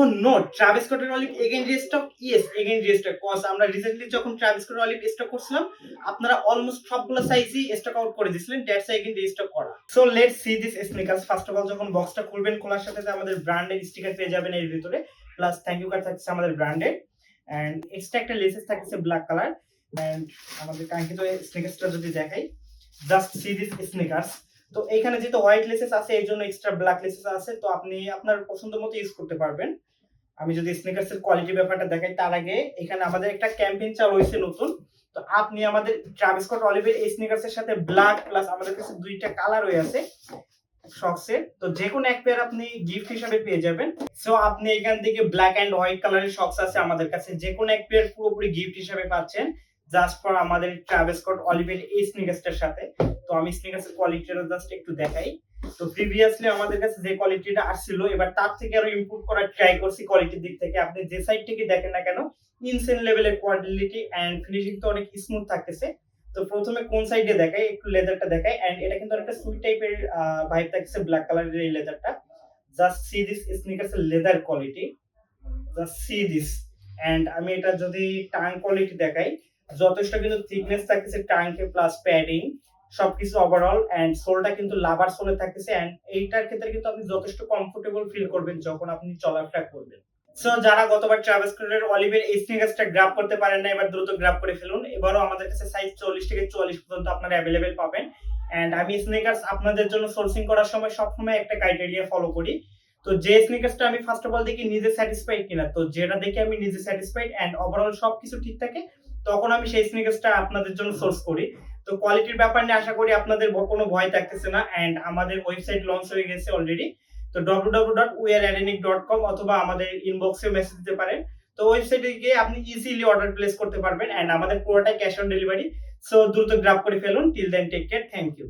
Oh no, Travis স্কটের olive again restock? Yes, again restock. Cause আমরা recently যখন Travis স্কটের অলিভ স্টক করছিলাম, আপনারা অলমোস্ট সবগুলো সাইজই স্টক আউট করে দিছিলেন। দ্যাটস এগেইন রিস্টক করা। So let's see this sneakers. First of all যখন বক্সটা খুলবেন, খোলার সাথে সাথে আমাদের ব্র্যান্ডের স্টিকার পেয়ে যাবেন এর ভিতরে। প্লাস থ্যাংক ইউ কার্ড থাকছে আমাদের ব্র্যান্ডের। এন্ড এক্সট্রা একটা লেসেস থাকছে ব্ল্যাক কালার। এন্ড আমাদের কাঙ্ক্ষিত স্নিকার্সটা যদি দেখাই, জাস্ট সি দিস স্নিকার্স। তো এইখানে যেহেতু হোয়াইট লেসেস আছে, এই জন্য এক্সট্রা ব্ল্যাক লেসেস আছে। তো আপনি আপনার পছন্দ মতো ইউজ করতে পারবেন। আমি যদি স্নিকার্স এর কোয়ালিটি ব্যাপারটা দেখাই তার আগে এখানে আমাদের একটা ক্যাম্পেইন চালু হয়েছে নতুন। তো আপনি আমাদের ট্রাভিস স্কট অলিভের এই স্নিকার্স এর সাথে ব্ল্যাক প্লাস আমাদের কাছে দুইটা কালার হয়ে আছে শক্সের। তো যে কোনো এক পেয়ার আপনি গিফট হিসেবে পেয়ে যাবেন। সো আপনি এখান থেকে ব্ল্যাক এন্ড হোয়াইট কালারের শক্স আছে আমাদের কাছে, যে কোনো এক পেয়ার পুরোপুরি গিফট হিসেবে পাচ্ছেন জাস্ট ফর আমাদের ট্রাভিস স্কট অলিভের এই স্নিকার্সটার সাথে। তো আমি স্নিকার্সের কোয়ালিটিটা জাস্ট একটু দেখাই। তো প্রিভিয়াসলি আমাদের কাছে যে কোয়ালিটিটা আসছিল, এবার তার থেকে আরো ইমপ্রুভ করার ট্রাই করছি কোয়ালিটির দিক থেকে। আপনি যে সাইড থেকে দেখেন না কেন, ইনসেন লেভেলের কোয়ালিটি এন্ড ফিনিশিং তো অনেক স্মুথ থাকতেছে। তো প্রথমে কোন সাইডে দেখাই, একটু লেদারটা দেখাই। এন্ড এটা কিন্তু একটা সুইট টাইপের ভাইব থাকছে ব্ল্যাক কালারের এই লেদারটা। জাস্ট সি দিস স্নিকার্স এর leather quality, just see this. And আমি এটা যদি টাং কোয়ালিটি দেখাই, যথেষ্ট কিন্তু থিকনেস থাকতেছে টাংকে, প্লাস প্যাডিং সবকিছু ওভারঅল। এন্ড সোলটা কিন্তু লাভার সোলে থাকতেছে। এন্ড এইটার ক্ষেত্রে কিন্তু আপনি যথেষ্ট কমফোর্টেবল ফিল করবেন যখন আপনি চলাফেরা করবেন। সো যারা গতবার ট্রাভিস স্কটের অলিভের এই স্নিকার্সটা গ্র্যাব করতে পারেন না, এবার দ্রুত গ্র্যাব করে ফেলুন। এবারও আমাদের কাছে সাইজ 40 থেকে 44 পর্যন্ত আপনারা অ্যাভেলেবেল পাবেন। এন্ড আমি স্নিকার্স আপনাদের জন্য সোর্সিং করার সময় সবসময় একটা ক্রাইটেরিয়া ফলো করি। তো যে স্নিকার্সটা আমি ফার্স্ট অফ অল দেখি নিজে স্যাটিসফাইড কিনা, তো যেটা দেখে আমি নিজে স্যাটিসফাইড এন্ড ওভারঅল সবকিছু ঠিক থাকে, তখন আমি সেই স্নিকার্সটা আপনাদের জন্য সোর্স করি। তো কোয়ালিটির ব্যাপার নিয়ে আশা করি আপনাদের কোনো ভয় থাকতেছে না। এন্ড আমাদের ওয়েবসাইট লঞ্চ হয়ে গেছে অলরেডি। তো www.weareadenic.com অথবা আমাদের ইনবক্সে মেসেজ দিতে পারেন। তো ওয়েবসাইটে গিয়ে আপনি ইজিলি অর্ডার প্লেস করতে পারবেন। এন্ড আমাদের পুরোটাই ক্যাশ অন ডেলিভারি। সো দ্রুত গ্র্যাব করে ফেলুন। Till then take care, thank you.